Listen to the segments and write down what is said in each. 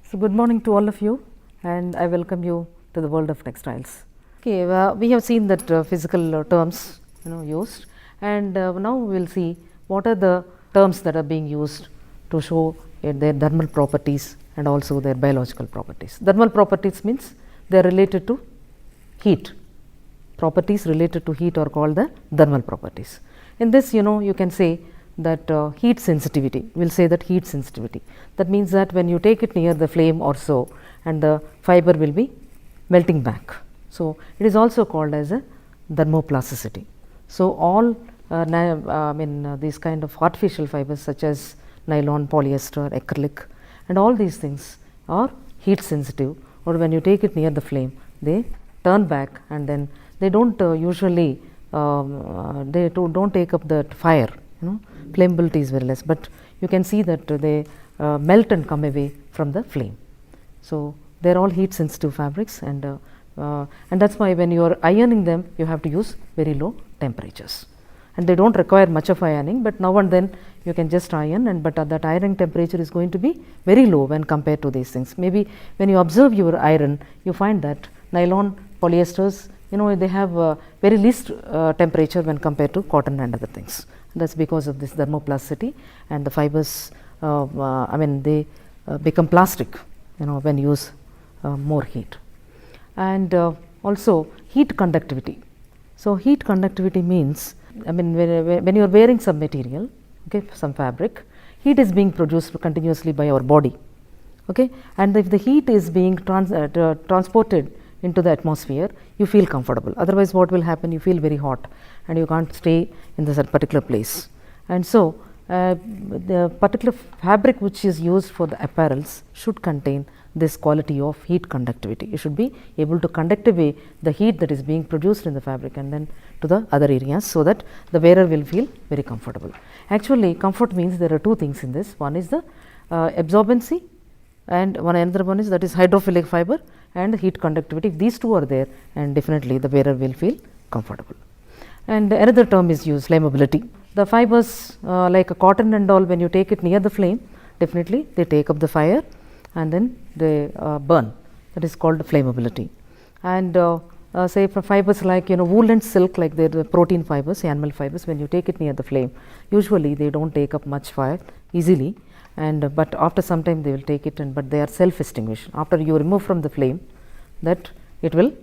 So, good morning to all of you, and I welcome you to the world of textiles. Okay, we have seen that physical terms used, and now we will see what are the terms that are being used to show their thermal properties and also their biological properties. Thermal properties means they are related to heat. Properties related to heat are called the thermal properties. In this, you can say that heat sensitivity, we will say that heat sensitivity. That means that when you take it near the flame or so, and the fiber will be melting back. So, it is also called as a thermoplasticity. So, all these kind of artificial fibers such as nylon, polyester, acrylic, and all these things are heat sensitive, or when you take it near the flame, they turn back, and then they don't usually don't take up that fire. Flammability is very less, but you can see that they melt and come away from the flame. So, they are all heat sensitive fabrics, and that is why when you are ironing them, you have to use very low temperatures, and they do not require much of ironing, but now and then you can just iron, and but that ironing temperature is going to be very low when compared to these things. Maybe when you observe your iron, you find that nylon, polyesters, they have very least temperature when compared to cotton and other things. That is because of this thermoplasticity, and the fibers they become plastic when you use more heat. And also heat conductivity. So, heat conductivity means when you are wearing some material, some fabric, heat is being produced continuously by our body, and if the heat is being transported into the atmosphere, you feel comfortable. Otherwise, what will happen? You feel very hot and you can't stay in this particular place. And so, the particular fabric which is used for the apparels should contain this quality of heat conductivity. You should be able to conduct away the heat that is being produced in the fabric and then to the other areas, so that the wearer will feel very comfortable. Actually, comfort means there are two things in this. One is the absorbency, and another one is that is hydrophilic fiber and heat conductivity. If these two are there, and definitely the wearer will feel comfortable. And another term is used, flammability. The fibers like a cotton and all, when you take it near the flame, definitely they take up the fire and then they burn. That is called flammability. And say for fibers like wool and silk, like the protein fibers, animal fibers, when you take it near the flame, usually they don't take up much fire easily, and but after some time they will take it, and but they are self extinguished. After you remove from the flame, that it will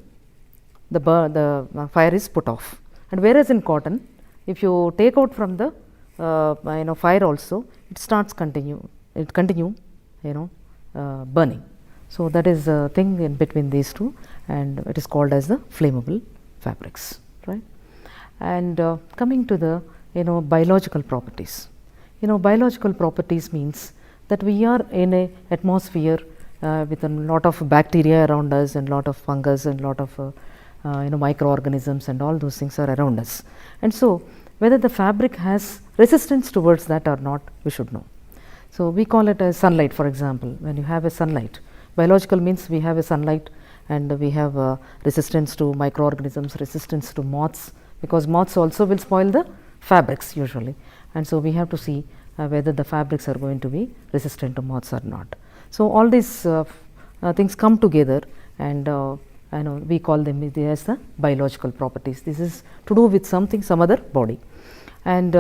the fire is put off. And whereas in cotton, if you take out from the fire also, it starts continue burning. So, that is the thing in between these two, and it is called as the flammable fabrics, right. And coming to the biological properties. Biological properties means that we are in a atmosphere with a lot of bacteria around us, and lot of fungus, and lot of microorganisms, and all those things are around us. And so, whether the fabric has resistance towards that or not, we should know. So, we call it as sunlight, for example. When you have a sunlight, biological means we have a sunlight, and we have resistance to microorganisms, resistance to moths, because moths also will spoil the fabrics usually. And so, we have to see whether the fabrics are going to be resistant to moths or not. So, all these things come together, and we call them as the biological properties. This is to do with some other body. And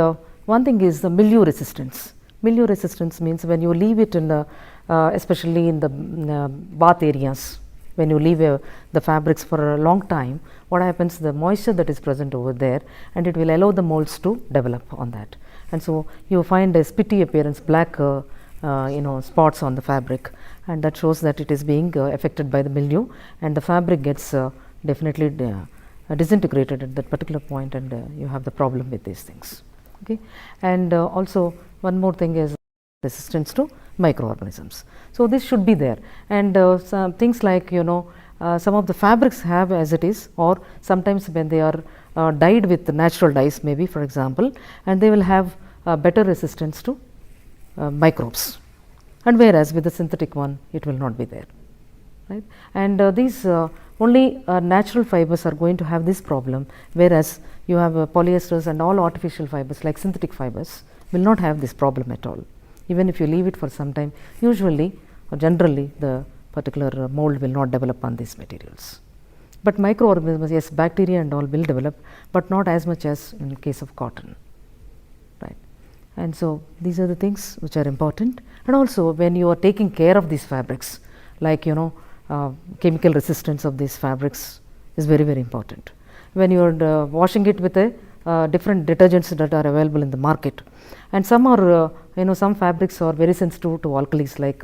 one thing is the milieu resistance. Milieu resistance means when you leave it in the especially in the bath areas, when you leave the fabrics for a long time, what happens, the moisture that is present over there, and it will allow the molds to develop on that. And so, you find a spitty appearance, black spots on the fabric, and that shows that it is being affected by the milieu, and the fabric gets definitely disintegrated at that particular point, and you have the problem with these things. And also one more thing is resistance to microorganisms. So, this should be there, and some things like some of the fabrics have as it is, or sometimes when they are dyed with natural dyes, maybe for example, and they will have better resistance to microbes, and whereas with the synthetic one it will not be there, right. And these only natural fibers are going to have this problem, whereas you have polyesters and all artificial fibers like synthetic fibers will not have this problem at all. Even if you leave it for some time, usually generally the particular mold will not develop on these materials. But microorganisms, yes, bacteria and all will develop, but not as much as in the case of cotton, right. And so these are the things which are important. And also when you are taking care of these fabrics, like chemical resistance of these fabrics is very, very important. When you are washing it with a different detergents that are available in the market, and some are some fabrics are very sensitive to alkalis, like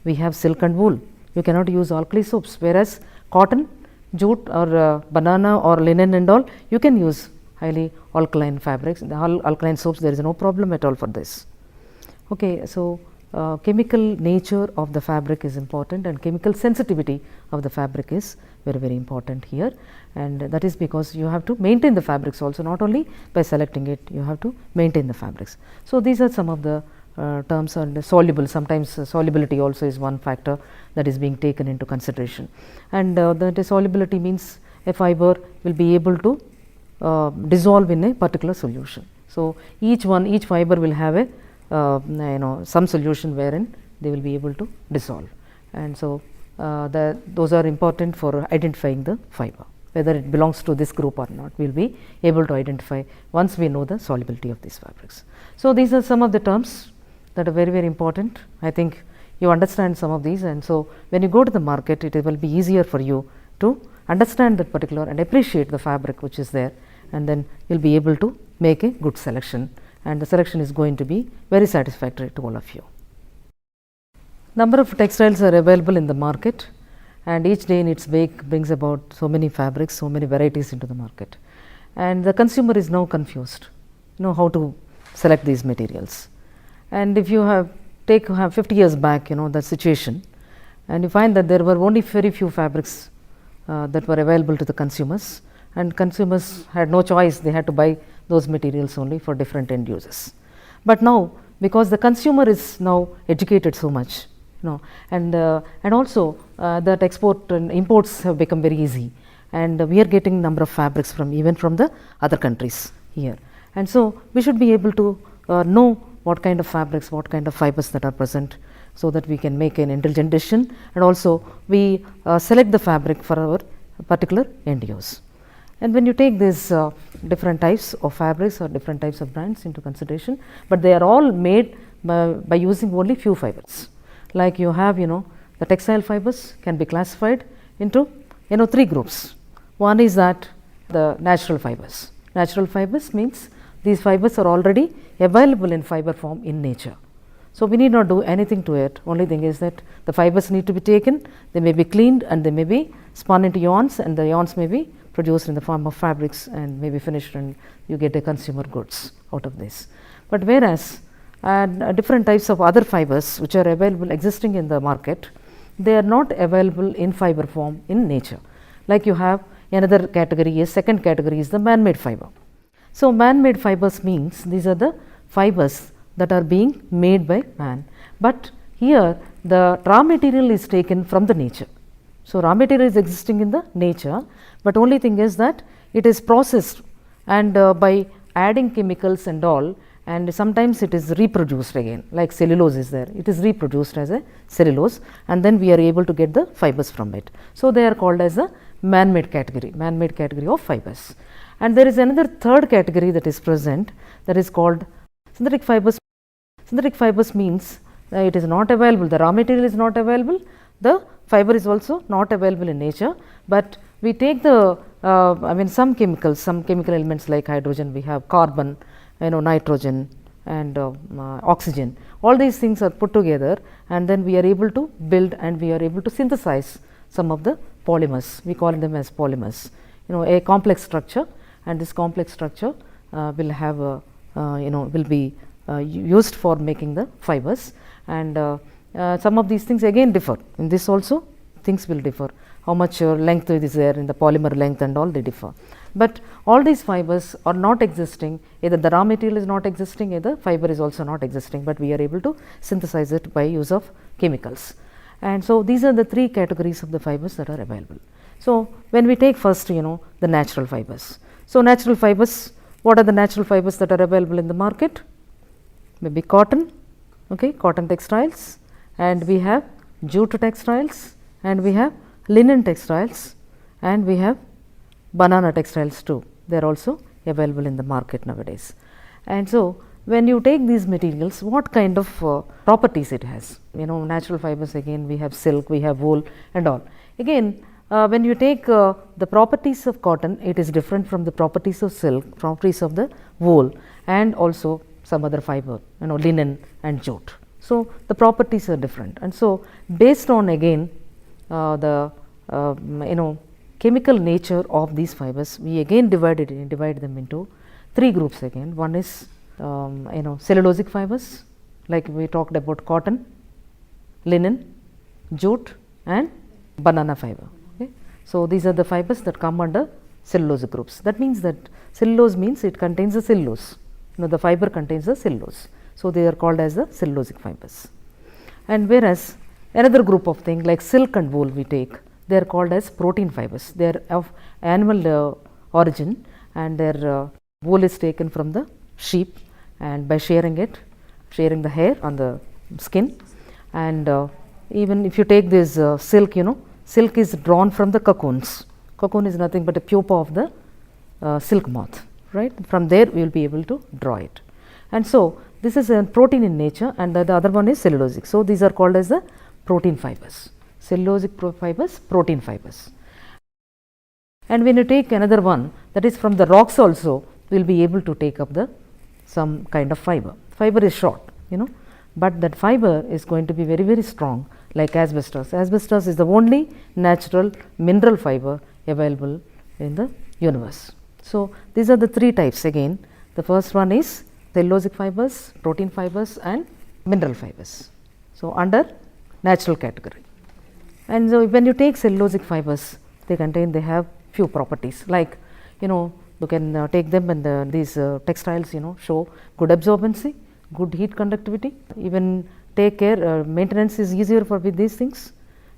we have silk and wool, you cannot use alkali soaps, whereas cotton, jute or banana or linen and all, you can use highly alkaline fabrics, the alkaline soaps, there is no problem at all for this. Okay, so chemical nature of the fabric is important, and chemical sensitivity of the fabric is very, very important here, and that is because you have to maintain the fabrics also, not only by selecting it, you have to maintain the fabrics. So these are some of the terms. And soluble, sometimes solubility also is one factor that is being taken into consideration, and the solubility means a fiber will be able to dissolve in a particular solution. So each fiber will have a some solution wherein they will be able to dissolve, and so those are important for identifying the fiber, whether it belongs to this group or not. We will be able to identify once we know the solubility of these fabrics. So these are some of the terms that are very, very important. I think you understand some of these, and so when you go to the market, it will be easier for you to understand that particular and appreciate the fabric which is there, and then you will be able to make a good selection, and the selection is going to be very satisfactory to all of you. Number of textiles are available in the market, and each day in its wake brings about so many fabrics, so many varieties into the market, and the consumer is now confused, how to select these materials. And if you have 50 years back, the situation, and you find that there were only very few fabrics that were available to the consumers, and consumers had no choice, they had to buy those materials only for different end uses. But now, because the consumer is now educated so much, and also that export and imports have become very easy, and we are getting number of fabrics even from the other countries here, and so we should be able to know what kind of fabrics, what kind of fibers that are present, so that we can make an intelligent decision, and also we select the fabric for our particular end use. And when you take these different types of fabrics or different types of brands into consideration, but they are all made by using only few fibers. Like you have, the textile fibers can be classified into, 3 groups. One is that the natural fibers. Natural fibers means these fibers are already available in fiber form in nature. So we need not do anything to it. Only thing is that the fibers need to be taken, they may be cleaned, and they may be spun into yarns, and the yarns may be produced in the form of fabrics and may be finished, and you get a consumer goods out of this. But whereas different types of other fibers which are available existing in the market, they are not available in fiber form in nature. Like you have another category is, second category is the man-made fiber. So man-made fibers means these are the fibers that are being made by man, but here the raw material is taken from the nature. So raw material is existing in the nature, but only thing is that it is processed, and by adding chemicals and all, and sometimes it is reproduced again, like cellulose is there, it is reproduced as a cellulose, and then we are able to get the fibers from it. So they are called as a man-made category of fibers. And there is another third category that is present, that is called synthetic fibers. Synthetic fibers means it is not available, the raw material is not available, the fiber is also not available in nature, but we take the some chemical elements like hydrogen, we have carbon, nitrogen and oxygen, all these things are put together, and then we are able to build and we are able to synthesize some of the polymers. We call them as polymers, a complex structure, and this complex structure will have will be used for making the fibers, and some of these things again differ. In this also things will differ, how much length is there in the polymer length and all, they differ. But all these fibers are not existing, either the raw material is not existing, either fiber is also not existing, but we are able to synthesize it by use of chemicals. And so these are the 3 categories of the fibers that are available. So when we take first the natural fibers. So natural fibers, what are the natural fibers that are available in the market? Maybe cotton, cotton textiles, and we have jute textiles, and we have linen textiles, and we have banana textiles too. They are also available in the market nowadays. And so, when you take these materials, what kind of properties it has? Natural fibers, again we have silk, we have wool and all. Again, when you take the properties of cotton, it is different from the properties of silk, properties of the wool, and also some other fiber, linen and jute. So, the properties are different, and so based on again the chemical nature of these fibers, we again divide them into three groups again. One is cellulosic fibers, like we talked about cotton, linen, jute and banana fiber. Okay. So, these are the fibers that come under cellulosic groups. That means that cellulose means it contains the cellulose, the fiber contains the cellulose. So, they are called as the cellulosic fibers. And whereas another group of things like silk and wool we take, they are called as protein fibers. They are of animal origin, and their wool is taken from the sheep, and by shearing the hair on the skin. And even if you take this silk, silk is drawn from the cocoons. Cocoon is nothing but a pupa of the silk moth, right? From there we will be able to draw it. And so, this is a protein in nature, and the other one is cellulosic. So, these are called as the protein fibers. Cellulosic fibers, protein fibers. And when you take another one, that is from the rocks also, we will be able to take up some kind of fiber. Fiber is short, but that fiber is going to be very, very strong, like asbestos. Asbestos is the only natural mineral fiber available in the universe. So, these are the three types again. The first one is cellulosic fibers, protein fibers and mineral fibers. So, under natural category. And so, when you take cellulosic fibers, they have few properties, like you can take them, and these textiles show good absorbency, good heat conductivity. Even take care, maintenance is easier with these things,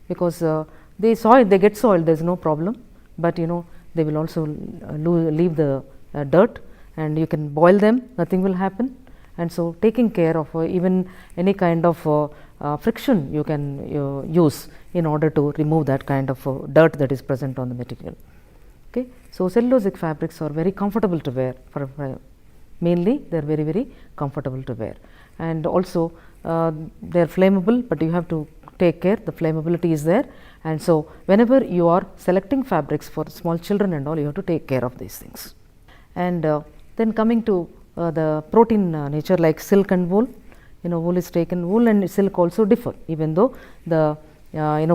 because they get soiled, there is no problem, but they will also leave the dirt, and you can boil them, nothing will happen. And so, taking care of even any kind of friction you can use in order to remove that kind of dirt that is present on the material. Okay. So, cellulosic fabrics are very comfortable to wear, mainly they are very, very comfortable to wear, and also they are flammable, but you have to take care, the flammability is there. And so, whenever you are selecting fabrics for small children and all, you have to take care of these things. And then coming to the protein nature, like silk and wool, wool is taken, wool and silk also differ, even though the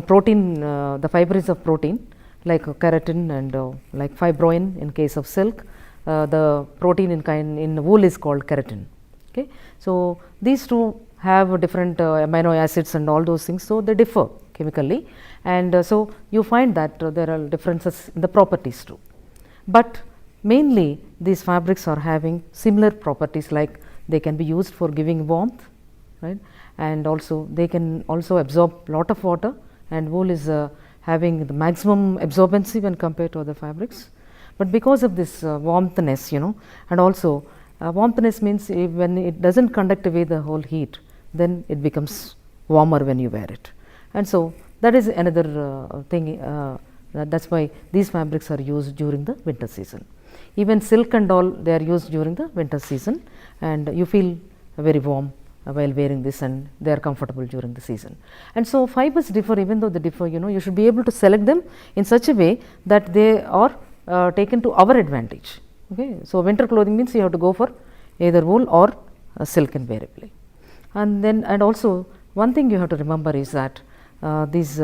protein, the fiber is of protein, like keratin and like fibroin in case of silk, the protein in wool is called keratin. Okay. So, these two have different amino acids and all those things, so they differ chemically, and so you find that there are differences in the properties too. But mainly these fabrics are having similar properties, like they can be used for giving warmth, right, and also they can also absorb lot of water, and wool is having the maximum absorbency when compared to other fabrics. But because of this warmthness, and also warmthness means when it does not conduct away the whole heat, then it becomes warmer when you wear it. And so, that is another thing, that is why these fabrics are used during the winter season. Even silk and all, they are used during the winter season, and you feel very warm while wearing this, and they are comfortable during the season. And so, fibers differ, even though they differ, you should be able to select them in such a way that they are taken to our advantage. Okay. So, winter clothing means you have to go for either wool or silk invariably. And then, and also one thing you have to remember is that these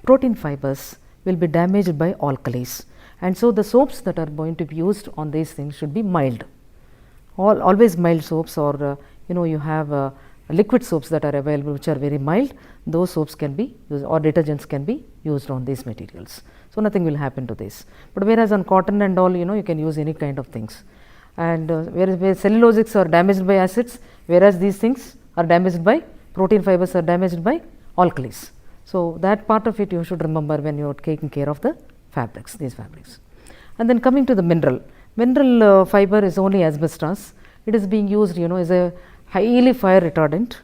protein fibers will be damaged by alkalis, and so the soaps that are going to be used on these things should be mild, always mild soaps, or you have liquid soaps that are available which are very mild, those soaps can be used, or detergents can be used on these materials. So, nothing will happen to this, but whereas on cotton and all, you can use any kind of things, and whereas cellulosics are damaged by acids, whereas these things are damaged by, protein fibers are damaged by alkalis. So, that part of it you should remember when you are taking care of the fabrics, these fabrics. And then coming to the mineral fiber is only asbestos. It is being used as a highly fire retardant,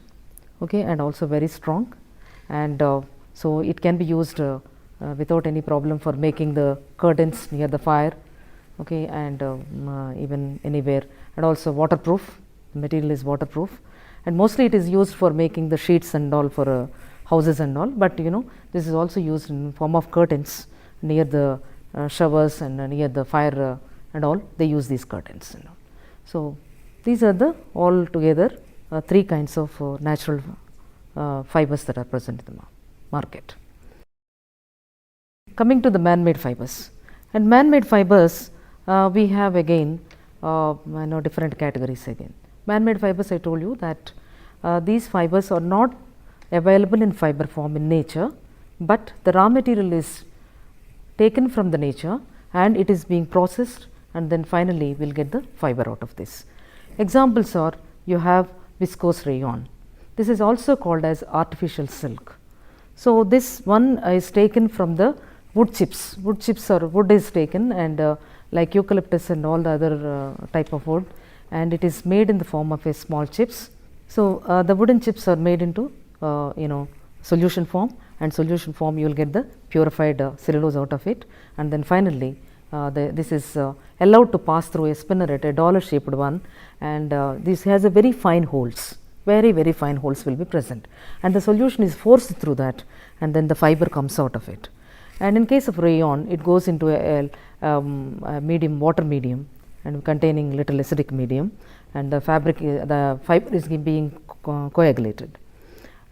okay, and also very strong. and so it can be used without any problem for making the curtains near the fire, okay, and even anywhere, and also waterproof. The material is waterproof, and mostly it is used for making the sheets and all for houses and all, but this is also used in form of curtains near the showers and near the fire and all. They use these curtains and all. So these are the all together 3 kinds of natural fibers that are present in the market. Coming to the man-made fibers, and man-made fibers we have again different categories again. Man-made fibers, I told you that these fibers are not available in fiber form in nature, but the raw material is taken from the nature and it is being processed, and then finally we will get the fiber out of this. Examples are, you have viscose rayon. This is also called as artificial silk. So this one is taken from the wood chips. Wood chips or wood is taken, and like eucalyptus and all the other type of wood, and it is made in the form of a small chips. So the wooden chips are made into solution form, and solution form you will get the purified cellulose out of it, and then finally this is allowed to pass through a spinneret, a dollar shaped one, and this has a very fine holes, very fine holes will be present, and the solution is forced through that, and then the fiber comes out of it. And in case of rayon, it goes into a medium, water medium, and containing little acidic medium, and the fiber is being coagulated,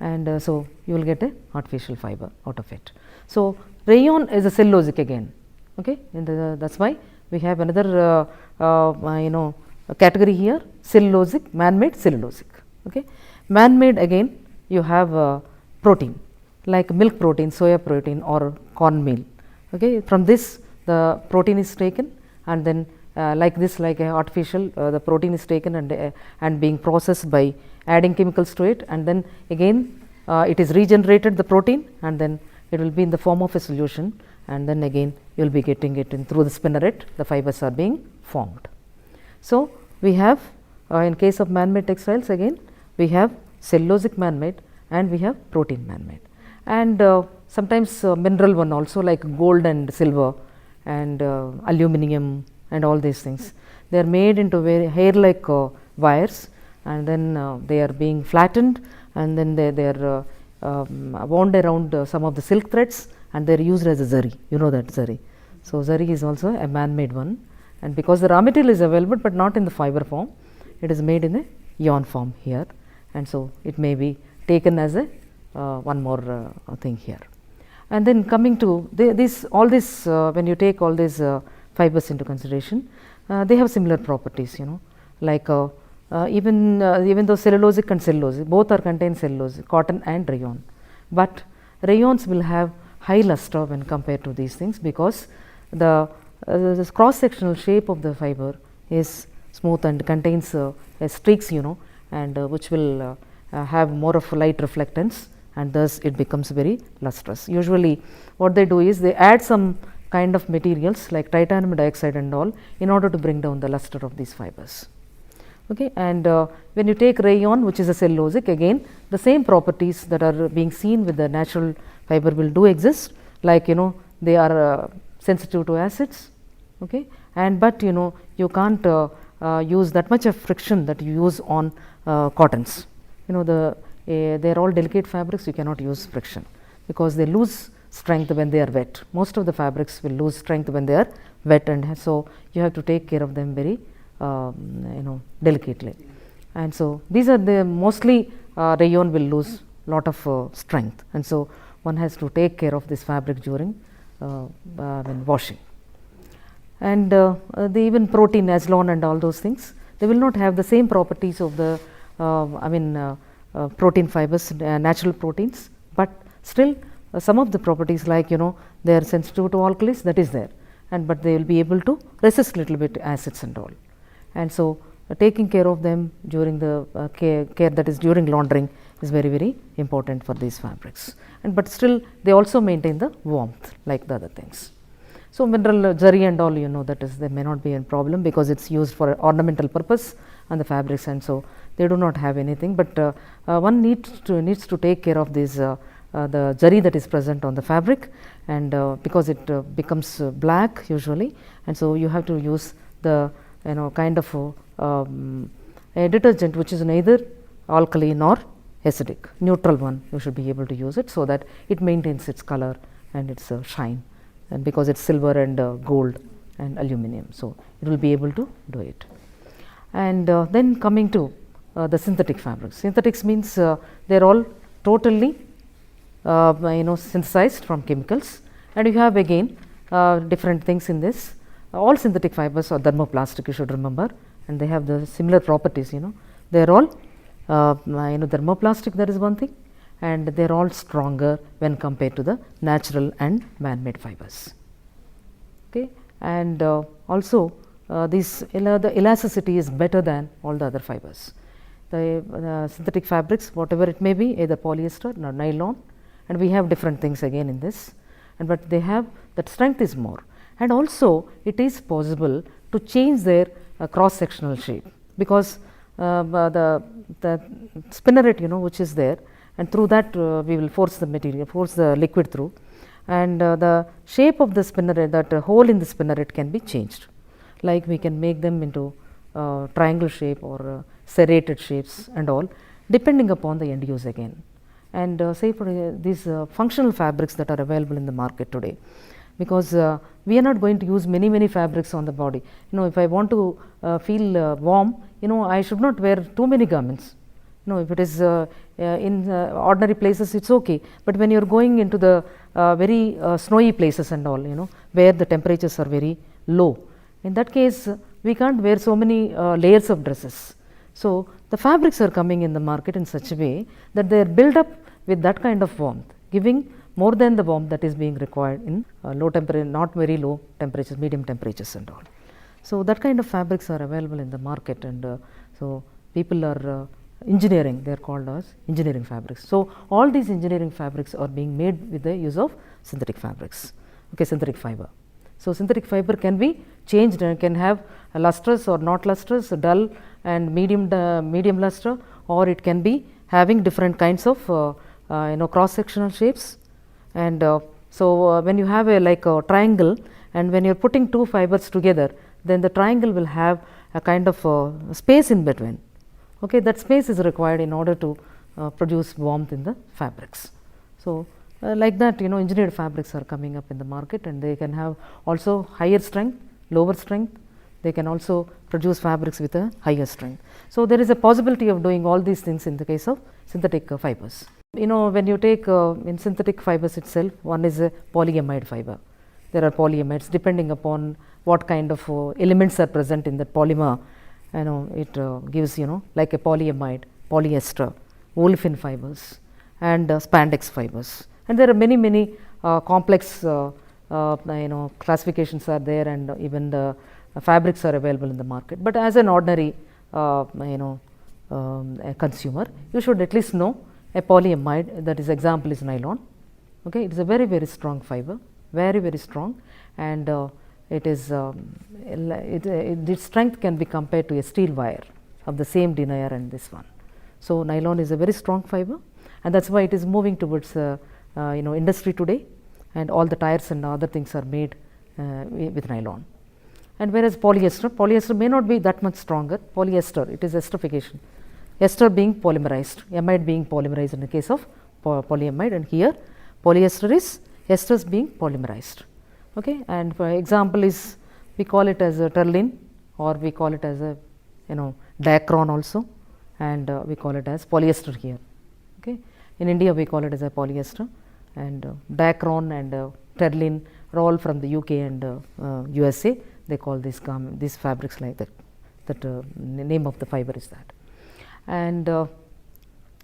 and so you will get a artificial fiber out of it. So rayon is a cellulosic again, okay, and that's why we have another category here, cellulosic, man-made cellulosic. Okay, man-made again you have protein like milk protein, soya protein, or corn meal. Okay, from this the protein is taken, and then like this, like artificial, the protein is taken and being processed by adding chemicals to it, and then again it is regenerated, the protein, and then it will be in the form of a solution, and then again you will be getting it in through the spinneret, the fibers are being formed. So we have in case of man-made textiles, again we have cellulosic man-made and we have protein man-made, and sometimes mineral one also, like gold and silver and aluminum and all these things. They are made into very hair like wires, and then they are being flattened, and then they are wound around some of the silk threads, and they are used as a zari, that zari. So zari is also a man-made one, and because the raw material is available but not in the fiber form, it is made in a yarn form here, and so it may be taken as a one more thing here. And then coming to all this when you take all these fibers into consideration, they have similar properties, like even though cellulosic and cellulose both are contain cellulose, cotton and rayon, but rayons will have high luster when compared to these things, because the cross sectional shape of the fiber is smooth and contains streaks, and which will have more of light reflectance, and thus it becomes very lustrous. Usually what they do is they add some kind of materials like titanium dioxide and all in order to bring down the luster of these fibers. Okay, and when you take rayon, which is a cellulosic, again the same properties that are being seen with the natural fiber will do exist, like they are sensitive to acids, okay, and but you can't use that much of friction that you use on cottons. They are all delicate fabrics, you cannot use friction because they lose strength when they are wet. Most of the fabrics will lose strength when they are wet, and so you have to take care of them very delicately. And so these are the mostly rayon will lose lot of strength, and so one has to take care of this fabric during when washing. And the even protein, Aslon and all those things, they will not have the same properties of the protein fibers, natural proteins, but still some of the properties, like they are sensitive to alkalis, that is there, and but they will be able to resist little bit acids and all, and so taking care of them during the care that is during laundering is very important for these fabrics, and but still they also maintain the warmth like the other things. So mineral zari and all, that is, there may not be a problem because it's used for ornamental purpose on the fabrics, and so they do not have anything, but one needs to take care of these the zari that is present on the fabric, and because it becomes black usually, and so you have to use the kind of a detergent which is neither alkali nor acidic, neutral one. You should be able to use it so that it maintains its color and its shine, and because it's silver and gold and aluminum, so it will be able to do it. And then coming to the synthetic fabrics. Synthetics means they are all totally synthesized from chemicals, and you have again different things in this. All synthetic fibers are thermoplastic, you should remember, and they have the similar properties. They are all thermoplastic, that is one thing, and they are all stronger when compared to the natural and man-made fibers. Okay, and also the elasticity is better than all the other fibers. The synthetic fabrics, whatever it may be, either polyester or nylon, and we have different things again in this, and but they have that strength is more, and also it is possible to change their cross sectional shape, because the spinneret which is there, and through that we will force the liquid through, and the shape of the spinneret, that hole in the spinneret can be changed, like we can make them into triangle shape or serrated shapes and all, depending upon the end use again. And say for these functional fabrics that are available in the market today, because we are not going to use many fabrics on the body. If I want to feel warm, I should not wear too many garments. If it is in ordinary places, it's okay, but when you are going into the very snowy places and all, where the temperatures are very low, in that case we can't wear so many layers of dresses. So the fabrics are coming in the market in such a way that they are built up with that kind of warmth, giving more than the warmth that is being required in low temperature, not very low temperatures, medium temperatures and all. So that kind of fabrics are available in the market, and so people are engineering, they are called as engineering fabrics. So all these engineering fabrics are being made with the use of synthetic fabrics, okay, synthetic fiber. So synthetic fiber can be changed and can have lustrous or not lustrous, dull and medium luster, or it can be having different kinds of cross sectional shapes. And so when you have like a triangle, and when you are putting two fibers together, then the triangle will have a kind of space in between. Okay, that space is required in order to produce warmth in the fabrics. So like that, engineered fabrics are coming up in the market, and they can have also higher strength, lower strength. They can also produce fabrics with a higher strength. So there is a possibility of doing all these things in the case of synthetic fibers. When you take in synthetic fibers itself, one is a polyamide fiber. There are polyamides depending upon what kind of elements are present in that polymer. It gives like a polyamide, polyester, olefin fibers, and spandex fibers. And there are many complex classifications are there, and even the fabrics are available in the market. But as an ordinary a consumer, you should at least know a polyamide, that is example is nylon. Okay, it is a very strong fiber, very strong, and it is its strength can be compared to a steel wire of the same denier and this one. So nylon is a very strong fiber, and that's why it is moving towards industry today, and all the tires and other things are made with nylon. And whereas polyester may not be that much stronger. Polyester, it is esterification, ester being polymerized, amide being polymerized in the case of polyamide, and here polyester is esters being polymerized. Okay, and for example is, we call it as a terling, or we call it as a diacron also, and we call it as polyester here. Okay, in India we call it as a polyester, and diacron and terling are all from the UK and USA. They call these fabrics like that. Name of the fiber is that. And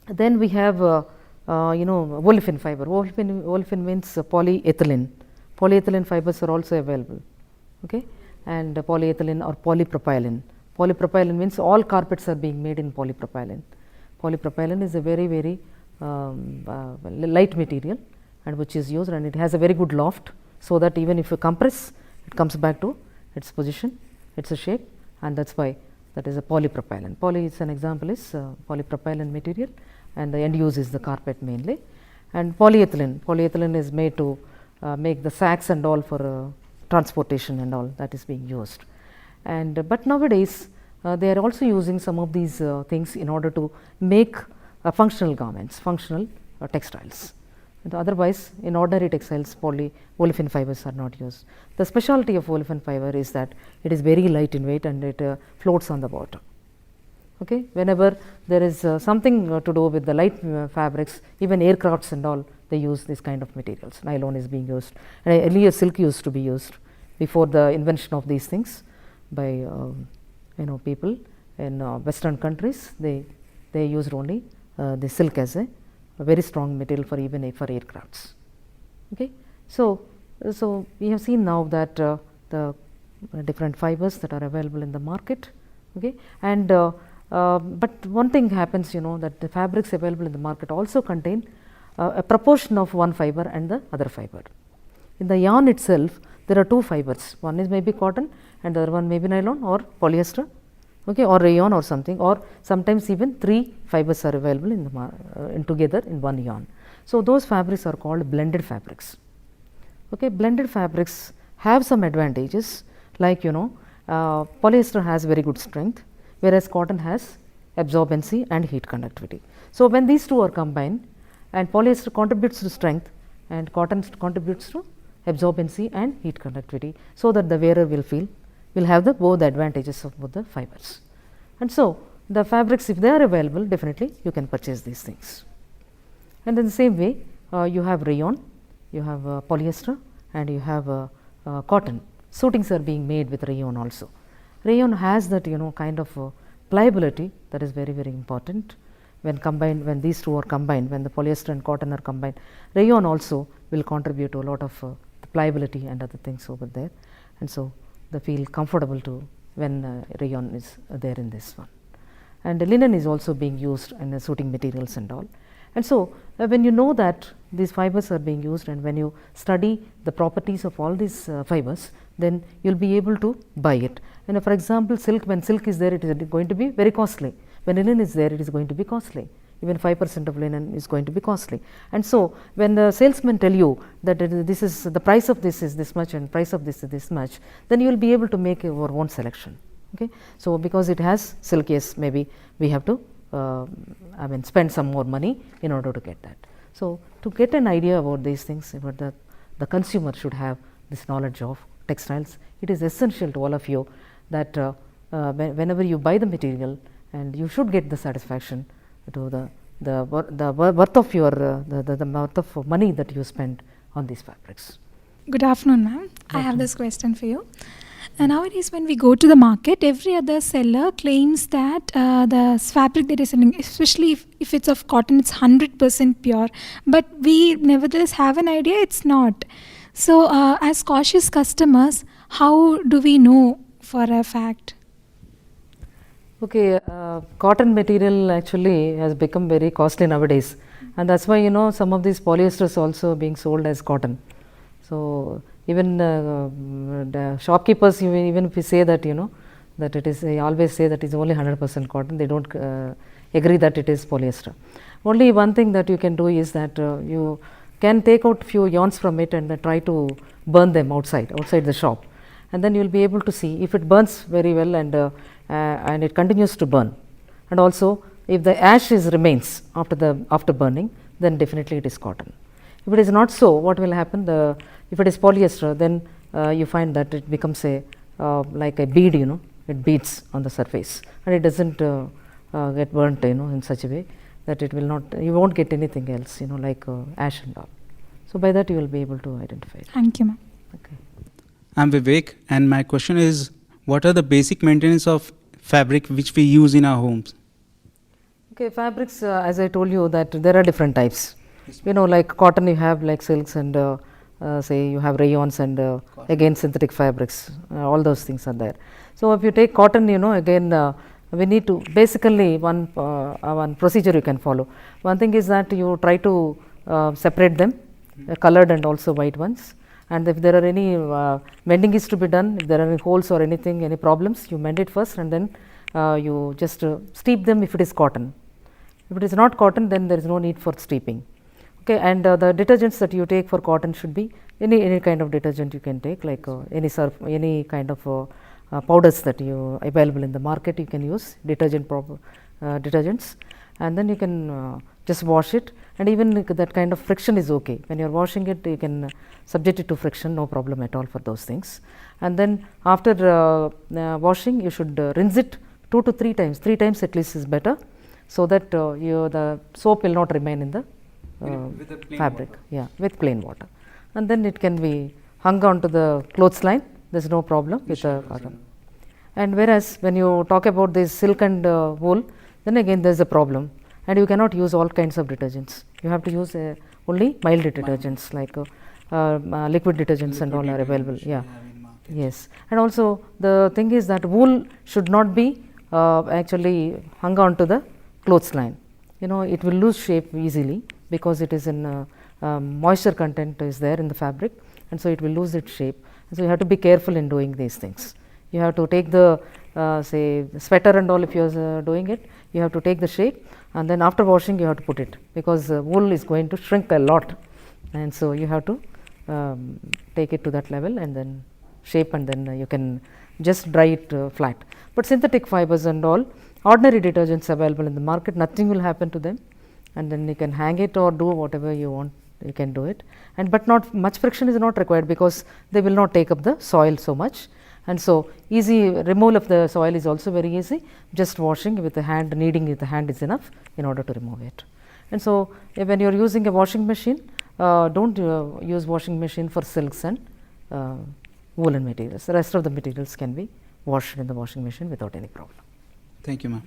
then we have olefin fiber. Olefin means polyethylene. Polyethylene fibers are also available. Okay, and polyethylene or polypropylene. Polypropylene means all carpets are being made in polypropylene. Polypropylene is a very light material, and which is used, and it has a very good loft, so that even if you compress, it comes back to its position, its a shape, and that's why that is a polypropylene. Poly is an example is polypropylene material, and the end use is the carpet mainly. And polyethylene is made to make the sacks and all for transportation and all, that is being used. And but nowadays they are also using some of these things in order to make functional garments, functional textiles. And otherwise, in ordinary textiles, olefin fibers are not used. The specialty of olefin fiber is that it is very light in weight and it floats on the water. Okay. Whenever there is something to do with the light fabrics, even aircrafts and all, they use this kind of materials. Nylon is being used, and earlier silk used to be used before the invention of these things by people in western countries. They used only the silk as a very strong material for even for aircrafts. Okay. So we have seen now that the different fibers that are available in the market. Okay. And but one thing happens, that the fabrics available in the market also contain a proportion of one fiber and the other fiber. In the yarn itself, there are two fibers. One is maybe cotton and the other one may be nylon or polyester, okay, or rayon or something, or sometimes even three fibers are available in the together in one yarn. So those fabrics are called blended fabrics. Okay, blended fabrics have some advantages, like polyester has very good strength, whereas cotton has absorbency and heat conductivity. So when these two are combined, and polyester contributes to strength and cotton contributes to absorbency and heat conductivity, so that the wearer will have both the advantages of both the fibers. And so the fabrics, if they are available, definitely you can purchase these things. And in the same way, you have rayon, you have polyester, and you have cotton. Suitings are being made with rayon also. Rayon has that kind of pliability that is very, very important. When combined, when these two are combined, when the polyester and cotton are combined, rayon also will contribute to a lot of pliability and other things over there, and so they feel comfortable to when rayon is there in this one. And linen is also being used in suiting materials and all. And so when you know that these fibers are being used, and when you study the properties of all these fibers, then you will be able to buy it. And for example, silk, when silk is there, it is going to be very costly. When linen is there, it is going to be costly. Even 5% of linen is going to be costly. And so when the salesmen tell you that this is the price of this is this much and price of this is this much, then you will be able to make your own selection. Okay. So because it has silk, yes, maybe we have to spend some more money in order to get that. So to get an idea about these things, about the consumer should have this knowledge of textiles. It is essential to all of you that whenever you buy the material, and you should get the satisfaction to the worth of your the worth of money that you spend on these fabrics. Good afternoon, ma'am. I have this question for you. Nowadays, when we go to the market, every other seller claims that the fabric that is selling, especially if it's of cotton, it's 100% pure. But we nevertheless have an idea it's not. So, as cautious customers, how do we know for a fact? Okay, cotton material actually has become very costly nowadays, and that's why some of these polyesters also being sold as cotton. So even the shopkeepers, even if we say that that it is, they always say that it is only 100% cotton, they don't agree that it is polyester. Only one thing that you can do is that you can take out few yarns from it and try to burn them outside the shop, and then you will be able to see if it burns very well and it continues to burn, and also if the ash remains after burning, then definitely it is cotton. If it is not so, what will happen? If it is polyester, then you find that it becomes like a bead, it beads on the surface, and it doesn't get burnt in such a way that it will not, you won't get anything else like ash and all. So by that you will be able to identify it. Thank you, ma'am. Okay. I'm Vivek, and my question is, what are the basic maintenance of fabric which we use in our homes? Okay, fabrics, as I told you that there are different types. Like cotton, you have like silks, and say you have rayons, and again synthetic fabrics, all those things are there. So if you take cotton, again we need to basically one procedure you can follow. One thing is that you try to separate them, colored and also white ones, and if there are any mending is to be done, if there are any holes or anything, any problems, you mend it first, and then you just steep them if it is cotton. If it is not cotton, then there is no need for steeping. Okay, and the detergents that you take for cotton should be any kind of detergent you can take, like any surf, any kind of powders that you available in the market. You can use detergents, and then you can just wash it, and even that kind of friction is okay. When you are washing it, you can subject it to friction, no problem at all for those things. And then after washing, you should rinse it 2 to 3 times. 3 times at least is better, so that the soap will not remain in the with the plain fabric. water. Yeah, with plain water, and then it can be hung onto the clothesline. There is no problem with the cotton. And whereas when you talk about this silk and wool, then again there is a problem, and you cannot use all kinds of detergents. You have to use only mild detergents, like liquid detergents and all are available. Yeah. Yes, and also the thing is that wool should not be actually hung on to the clothesline. You know, it will lose shape easily because it is in moisture content is there in the fabric, and so it will lose its shape. So you have to be careful in doing these things. You have to take the say the sweater and all, if you are doing it, you have to take the shape, and then after washing you have to put it, because wool is going to shrink a lot, and so you have to take it to that level and then shape, and then you can just dry it flat. But synthetic fibers and all, ordinary detergents available in the market, nothing will happen to them, and then you can hang it or do whatever you want, you can do it, and but not much friction is not required, because they will not take up the soil so much, and so easy removal of the soil is also very easy. Just washing with the hand, kneading with the hand is enough in order to remove it. And so when you are using a washing machine, don't use washing machine for silks and woolen materials. The rest of the materials can be washed in the washing machine without any problem. Thank you, ma'am.